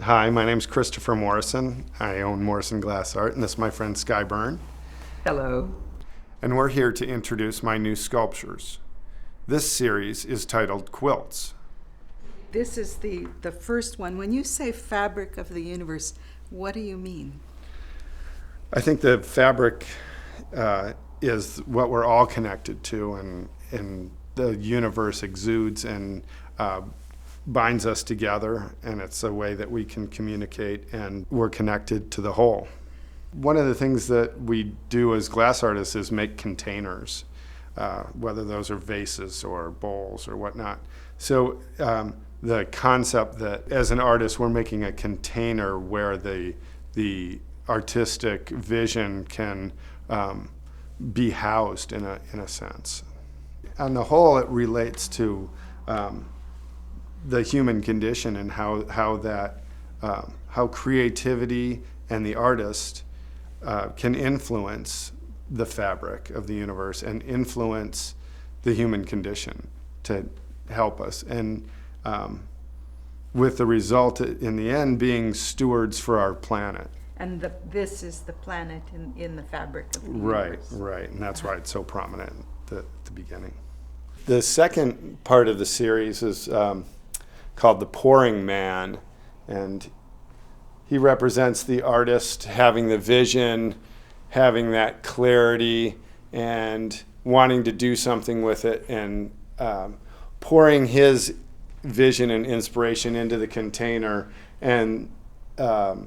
Hi, my name's Christopher Morrison. I own Morrison Glass Art, and this is my friend Sky Byrne. Hello. And we're here to introduce my new sculptures. This series is titled Quilts. This is the first one. When you say fabric of the universe, what do you mean? I think the fabric is what we're all connected to, and the universe exudes and binds us together, and it's a way that we can communicate, and we're connected to the whole. One of the things that we do as glass artists is make containers, whether those are vases or bowls or whatnot. So the concept that as an artist we're making a container where the artistic vision can be housed in a sense. On the whole, it relates to the human condition and how creativity and the artist can influence the fabric of the universe and influence the human condition to help us, and with the result in the end being stewards for our planet. And this is the planet in the fabric of the universe. Right, and that's why it's so prominent at the beginning. The second part of the series is called The Pouring Man, and he represents the artist having the vision, having that clarity, and wanting to do something with it, and pouring his vision and inspiration into the container, and the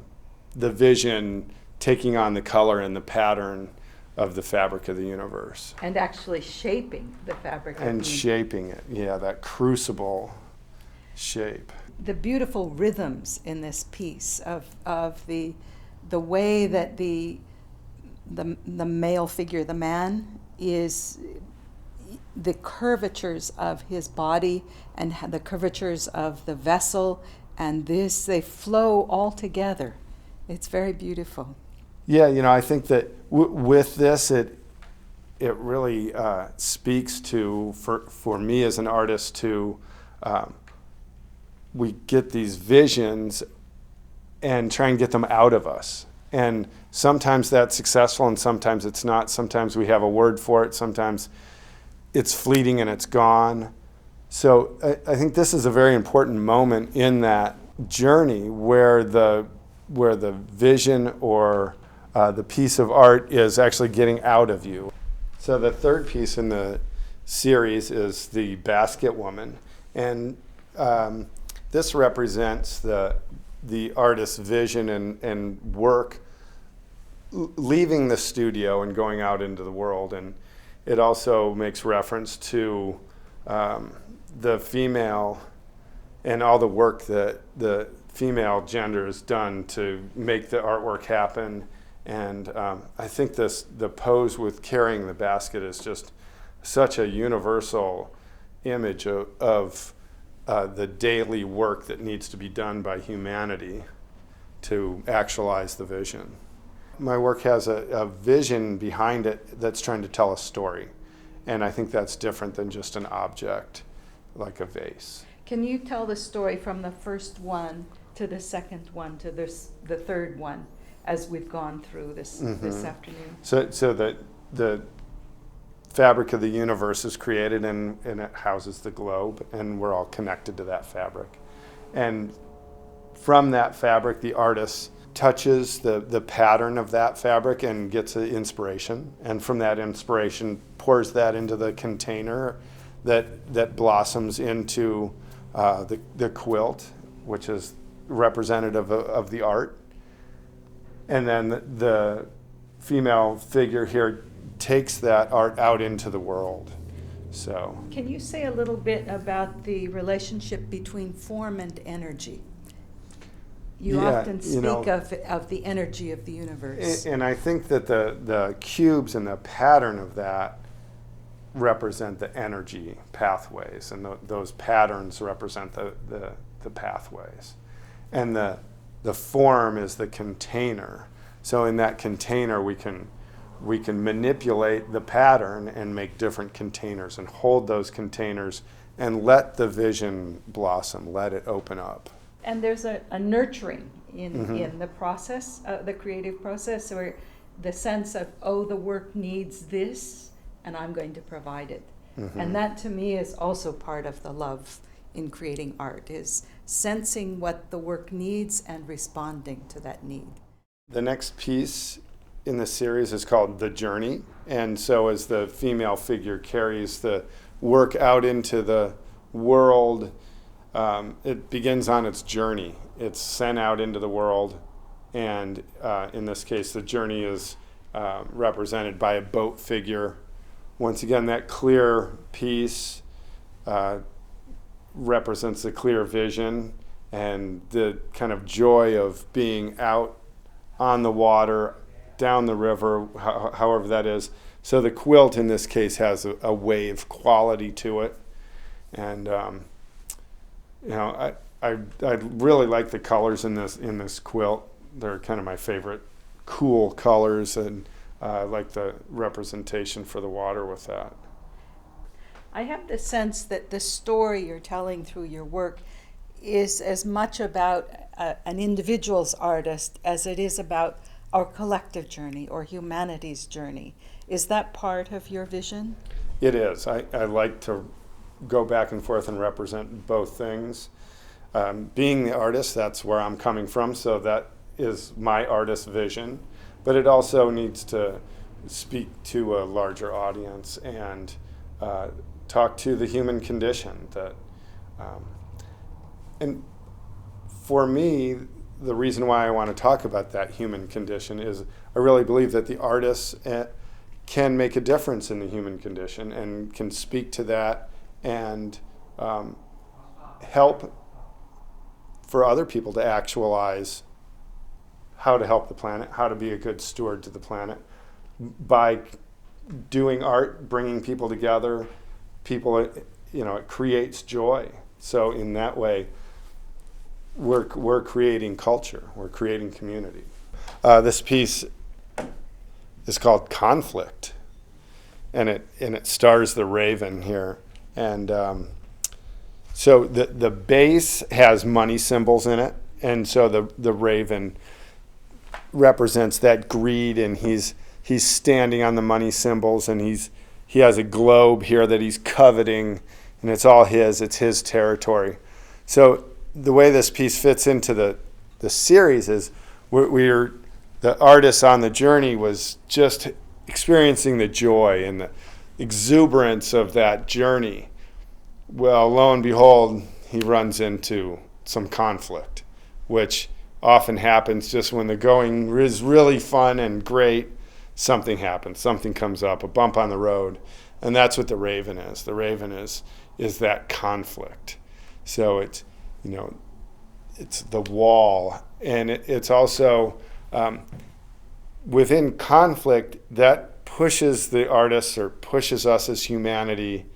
vision taking on the color and the pattern of the fabric of the universe. And actually shaping the fabric of the universe. And shaping it, yeah, that crucible shape. The beautiful rhythms in this piece of the way that the male figure, the man, is the curvatures of his body and the curvatures of the vessel, and they flow all together. It's very beautiful. Yeah, I think that with this, it really speaks to, for me as an artist, to we get these visions and try and get them out of us. And sometimes that's successful and sometimes it's not. Sometimes we have a word for it. Sometimes it's fleeting and it's gone. So I think this is a very important moment in that journey where the vision or the piece of art is actually getting out of you. So the third piece in the series is the Basket Woman. And this represents the artist's vision and work leaving the studio and going out into the world. And it also makes reference to the female and all the work that the female gender has done to make the artwork happen. And I think the pose with carrying the basket is just such a universal image of the daily work that needs to be done by humanity to actualize the vision. My work has a vision behind it that's trying to tell a story, and I think that's different than just an object like a vase. Can you tell the story from the first one to the second one to the third one as we've gone through this afternoon? So the fabric of the universe is created, and it houses the globe, and we're all connected to that fabric. And from that fabric, the artist touches the pattern of that fabric and gets an inspiration, and from that inspiration pours that into the container that blossoms into the quilt, which is representative of the art. And then the female figure here takes that art out into the world. So, can you say a little bit about the relationship between form and energy? You often speak of the energy of the universe. And I think that the cubes and the pattern of that represent the energy pathways, and those patterns represent the pathways. And the form is the container. So in that container we can manipulate the pattern and make different containers and hold those containers and let the vision blossom, let it open up. And there's a nurturing in the process, the creative process, or the sense of, oh, the work needs this, and I'm going to provide it. And that to me is also part of the love in creating art, is sensing what the work needs and responding to that need. The next piece in the series is called The Journey. And so as the female figure carries the work out into the world, it begins on its journey. It's sent out into the world, and in this case, the journey is represented by a boat figure. Once again, that clear piece represents the clear vision and the kind of joy of being out on the water, down the river, however that is. So the quilt in this case has a wave quality to it. And I really like the colors in this quilt. They're kind of my favorite cool colors, and I like the representation for the water with that. I have the sense that the story you're telling through your work is as much about an individual's artist as it is about our collective journey or humanity's journey. Is that part of your vision? It is. I like to go back and forth and represent both things. Being the artist, that's where I'm coming from, so that is my artist vision. But it also needs to speak to a larger audience and talk to the human condition. And for me, the reason why I want to talk about that human condition is I really believe that the artists can make a difference in the human condition and can speak to that and help for other people to actualize how to help the planet, how to be a good steward to the planet. By doing art, bringing people together, it creates joy. So in that way, we're creating culture, we're creating community. This piece is called Conflict, and it stars the raven here. And so the base has money symbols in it, and so the raven represents that greed, and he's standing on the money symbols, and he has a globe here that he's coveting, and it's all his. It's his territory. So the way this piece fits into the series is the artist on the journey was just experiencing the joy and the exuberance of that journey. Well, lo and behold, he runs into some conflict, which often happens just when the going is really fun and great. Something happens, something comes up, a bump on the road, and that's what the raven is. The raven is that conflict. So it's the wall, and it's also within conflict that pushes the artists or pushes us as humanity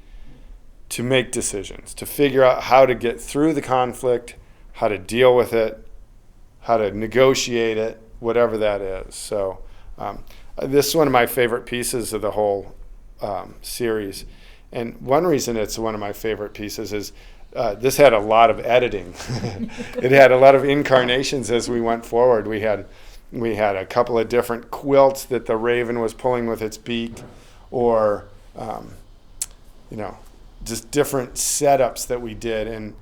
to make decisions, to figure out how to get through the conflict, how to deal with it, how to negotiate it, whatever that is. So this is one of my favorite pieces of the whole series. And one reason it's one of my favorite pieces is this had a lot of editing. It had a lot of incarnations as we went forward. We had a couple of different quilts that the raven was pulling with its beak, or just different setups that we did. And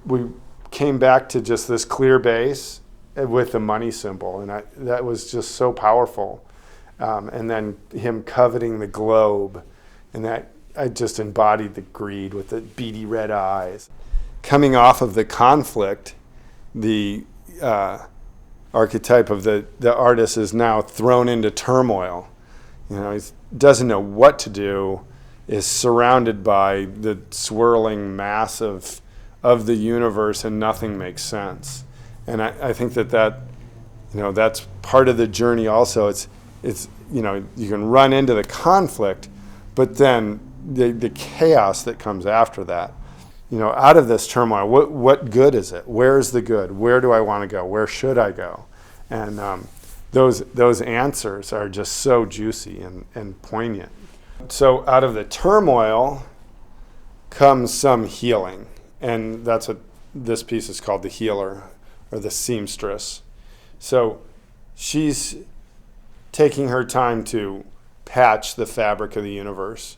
we came back to just this clear base with the money symbol, and that was just so powerful. And then him coveting the globe, and that I just embodied the greed with the beady red eyes. Coming off of the conflict, the archetype of the artist is now thrown into turmoil. He doesn't know what to do, is surrounded by the swirling mass of the universe, and nothing makes sense. And I think that's part of the journey also. It's you can run into the conflict, but then the chaos that comes after that. Out of this turmoil, what good is it? Where's the good? Where do I want to go? Where should I go? And those answers are just so juicy and poignant. So out of the turmoil comes some healing, and that's what this piece is called the healer, or the seamstress. So she's taking her time to patch the fabric of the universe,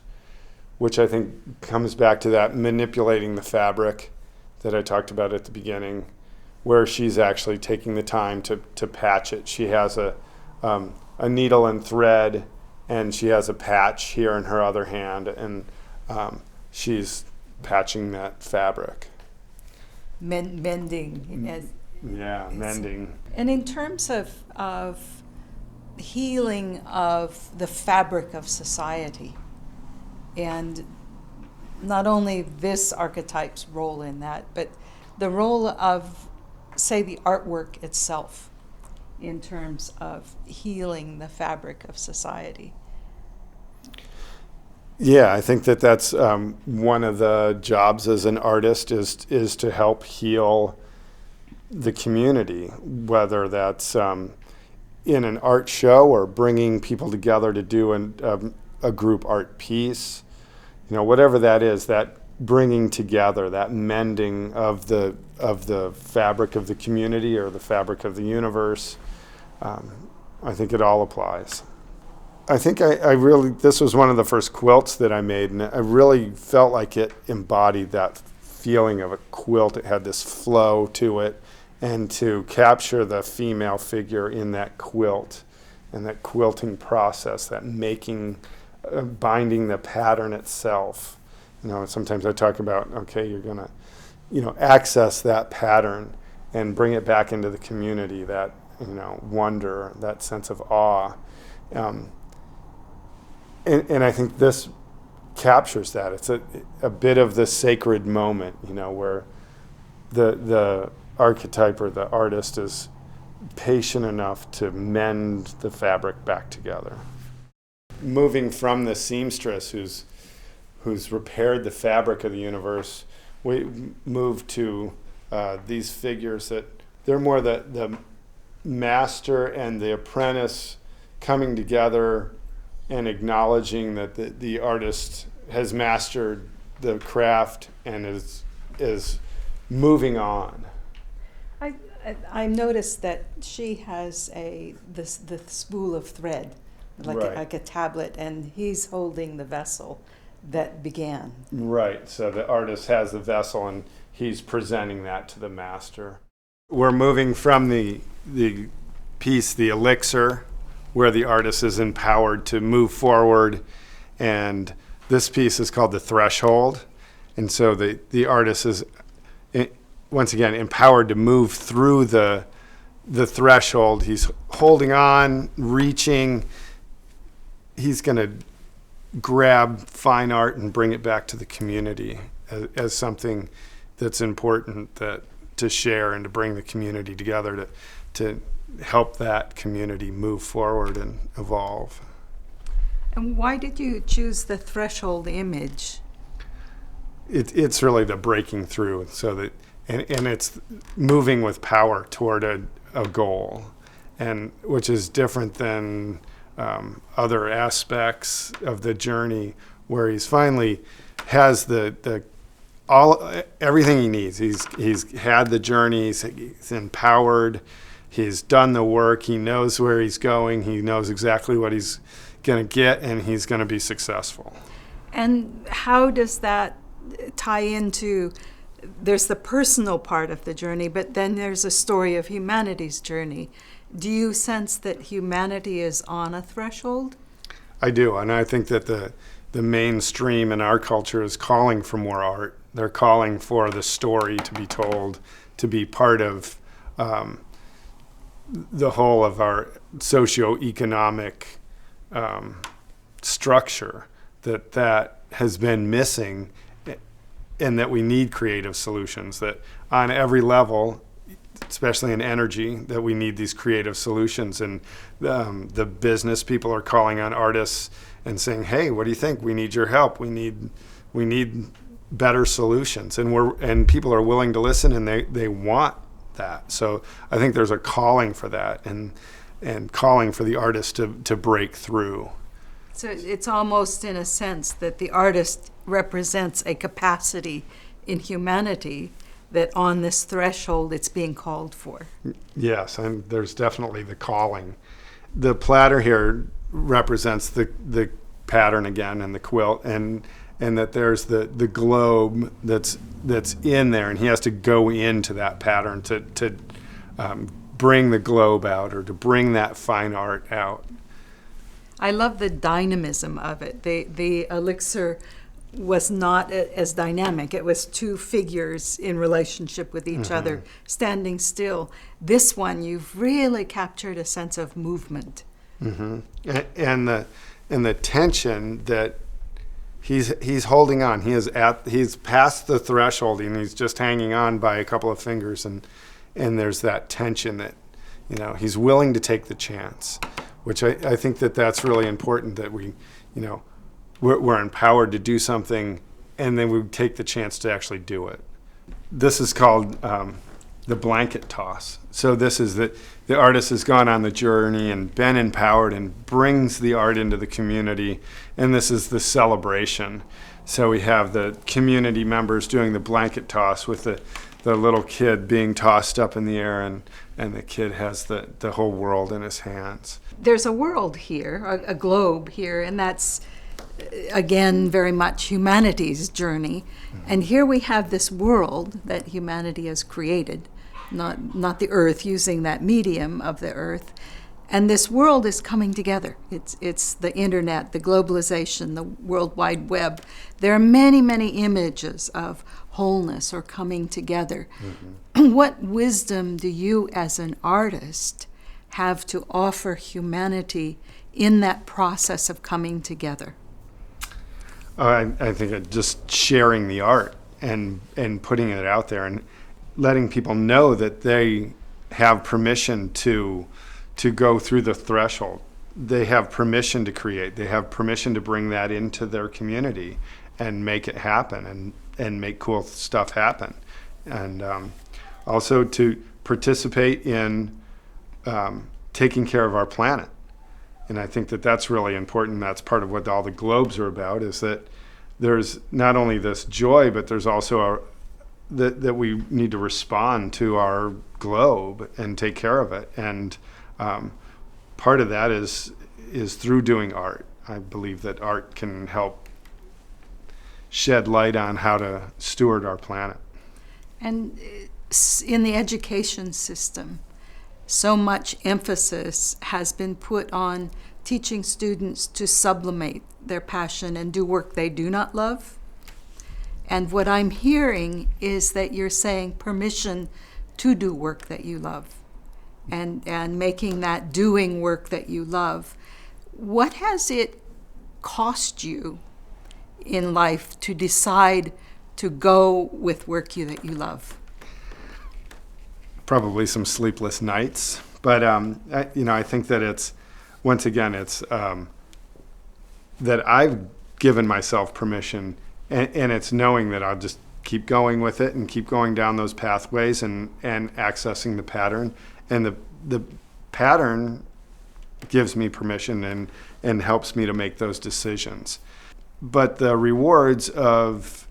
which I think comes back to that manipulating the fabric that I talked about at the beginning, where she's actually taking the time to patch it. She has a needle and thread, and she has a patch here in her other hand, and she's patching that fabric. Mending. Mending. And in terms of healing of the fabric of society, and not only this archetype's role in that, but the role of, say, the artwork itself in terms of healing the fabric of society. Yeah, I think that's one of the jobs as an artist is to help heal the community, whether that's in an art show or bringing people together to do a group art piece, whatever that is, that bringing together, that mending of the fabric of the community or the fabric of the universe. I think it all applies. I think I really, this was one of the first quilts that I made, and I really felt like it embodied that feeling of a quilt. It had this flow to it, and to capture the female figure in that quilt and that quilting process, that making, binding the pattern itself. Sometimes I talk about, okay, you're going to, access that pattern and bring it back into the community, that, wonder, that sense of awe. And I think this captures that. It's a bit of the sacred moment, where the archetype or the artist is patient enough to mend the fabric back together. Moving from the seamstress who's repaired the fabric of the universe, we move to these figures that they're more the master and the apprentice coming together and acknowledging that the artist has mastered the craft and is moving on. I noticed that she has the spool of thread, like a tablet, and he's holding the vessel that began. Right. So the artist has the vessel, and he's presenting that to the master. We're moving from the piece, the elixir, where the artist is empowered to move forward, and this piece is called the threshold, and so the artist is once again empowered to move through the threshold. He's holding on, reaching. He's going to grab fine art and bring it back to the community as something that's important to share and to bring the community together to help that community move forward and evolve. And why did you choose the threshold image? It's really the breaking through, so that and it's moving with power toward a goal, and which is different than other aspects of the journey, where he's finally has everything he needs. He's had the journey. He's empowered. He's done the work. He knows where he's going. He knows exactly what he's going to get, and he's going to be successful. And how does that tie into, there's the personal part of the journey, but then there's a story of humanity's journey. Do you sense that humanity is on a threshold? I do, and I think that the mainstream in our culture is calling for more art. They're calling for the story to be told, to be part of the whole of our socioeconomic structure that has been missing, and that we need creative solutions, that on every level, especially in energy, that we need these creative solutions. And the business people are calling on artists and saying, hey, what do you think? We need your help. We need better solutions. And people are willing to listen, and they want that. So I think there's a calling for that, and calling for the artist to break through. So it's almost in a sense that the artist represents a capacity in humanity that on this threshold it's being called for. Yes, and there's definitely the calling. The platter here represents the pattern again and the quilt, and that there's the globe that's in there, and he has to go into that pattern to bring the globe out, or to bring that fine art out. I love the dynamism of it. The elixir was not as dynamic. It was two figures in relationship with each other, standing still. This one, you've really captured a sense of movement. And the tension that he's holding on. He's past the threshold, and he's just hanging on by a couple of fingers, and there's that tension that, he's willing to take the chance, which I think that's really important, that we're empowered to do something, and then we take the chance to actually do it. This is called the blanket toss. So this is the artist has gone on the journey and been empowered and brings the art into the community, and this is the celebration. So we have the community members doing the blanket toss with the little kid being tossed up in the air, and the kid has the whole world in his hands. There's a world here, a globe here, and that's, again, very much humanity's journey. And here we have this world that humanity has created, not the earth, using that medium of the earth. And this world is coming together. It's the internet, the globalization, the World Wide Web. There are many, many images of wholeness or coming together. What wisdom do you, as an artist, have to offer humanity in that process of coming together? I think just sharing the art and putting it out there and letting people know that they have permission to go through the threshold. They have permission to create. They have permission to bring that into their community and make it happen and make cool stuff happen. And also to participate in taking care of our planet. And I think that's really important. That's part of what all the globes are about, is that there's not only this joy, but there's also that we need to respond to our globe and take care of it. And part of that is through doing art. I believe that art can help shed light on how to steward our planet. And in the education system, so much emphasis has been put on teaching students to sublimate their passion and do work they do not love. And what I'm hearing is that you're saying permission to do work that you love, and making that doing work that you love. What has it cost you in life to decide to go with work that you love? Probably some sleepless nights, but I think that it's that I've given myself permission, and it's knowing that I'll just keep going with it and keep going down those pathways and accessing the pattern, and the pattern gives me permission and helps me to make those decisions. But the rewards of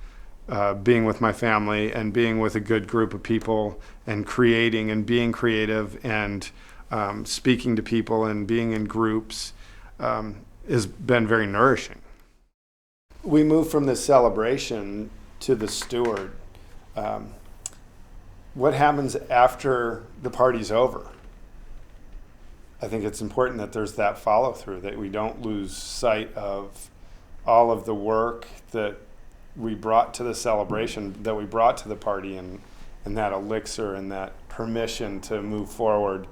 being with my family and being with a good group of people and creating and being creative and speaking to people and being in groups has been very nourishing. We move from the celebration to the steward. What happens after the party's over? I think it's important that there's that follow through, that we don't lose sight of all of the work that we brought to the celebration, that we brought to the party, and that elixir and that permission to move forward.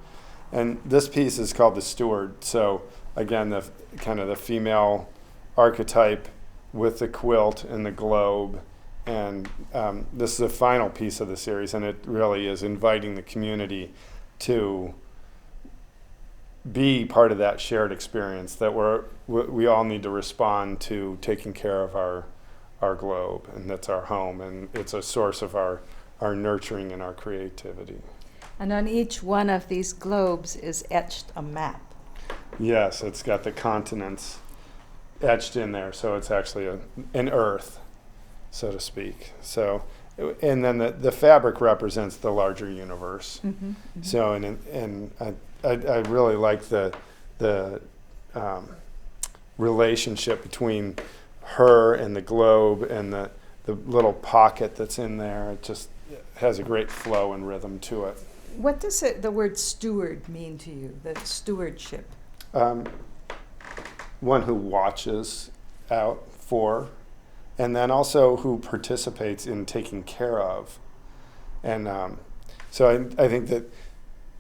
And this piece is called the steward. So again, the kind of the female archetype with the quilt and the globe. And this is the final piece of the series, and it really is inviting the community to be part of that shared experience, that we all need to respond to taking care of our globe, and that's our home, and it's a source of our nurturing and our creativity. And on each one of these globes is etched a map. Yes, it's got the continents etched in there, so it's actually an earth, so to speak. So, and then the fabric represents the larger universe. Mm-hmm, mm-hmm. So, and I really like the relationship between her and the globe and the little pocket that's in there. It just has a great flow and rhythm to it. What does the word steward mean to you, the stewardship? One who watches out for, and then also who participates in taking care of. And so I think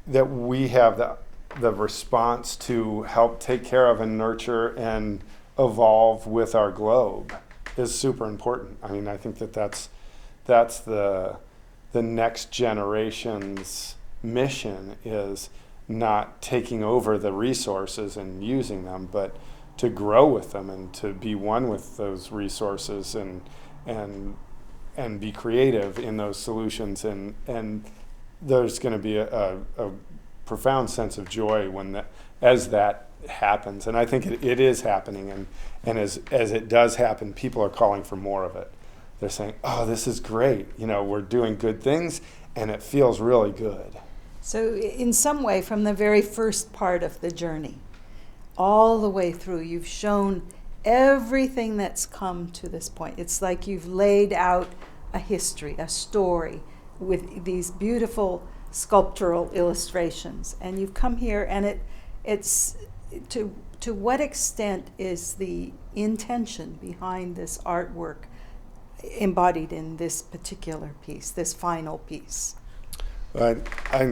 that we have the response to help take care of and nurture and evolve with our globe is super important. I mean, I think that's the next generation's mission, is not taking over the resources and using them, but to grow with them and to be one with those resources and be creative in those solutions, and there's going to be a profound sense of joy as that happens. And I think it is happening, and as it does happen, people are calling for more of it. They're saying, oh, this is great, we're doing good things and it feels really good. So in some way, from the very first part of the journey, all the way through, you've shown everything that's come to this point. It's like you've laid out a history, a story, with these beautiful sculptural illustrations. And you've come here, and it's to what extent is the intention behind this artwork embodied in this particular piece, this final piece? I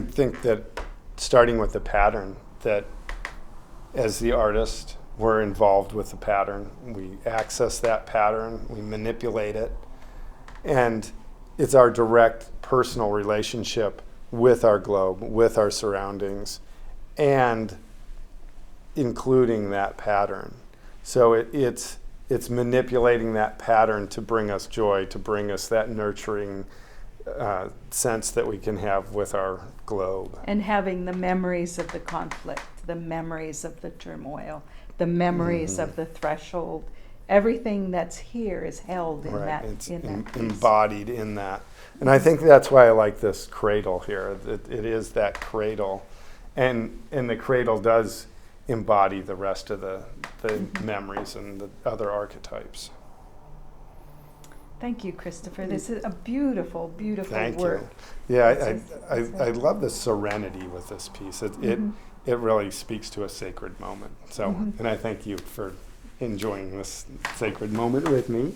think that starting with the pattern, that as the artist, we're involved with the pattern. We access that pattern, we manipulate it, and it's our direct personal relationship with our globe, with our surroundings, and including that pattern. So it's manipulating that pattern to bring us joy, to bring us that nurturing sense that we can have with our globe. And having the memories of the conflict, the memories of the turmoil, the memories of the threshold, everything that's here is held in that. It's in that embodied in that. And I think that's why I like this cradle here. It is that cradle, and the cradle does embody the rest of the memories and the other archetypes. Thank you, Christopher. This is a beautiful, beautiful Thank work. you. Yeah, I love the serenity with this piece. It really speaks to a sacred moment. So, and I thank you for enjoying this sacred moment with me.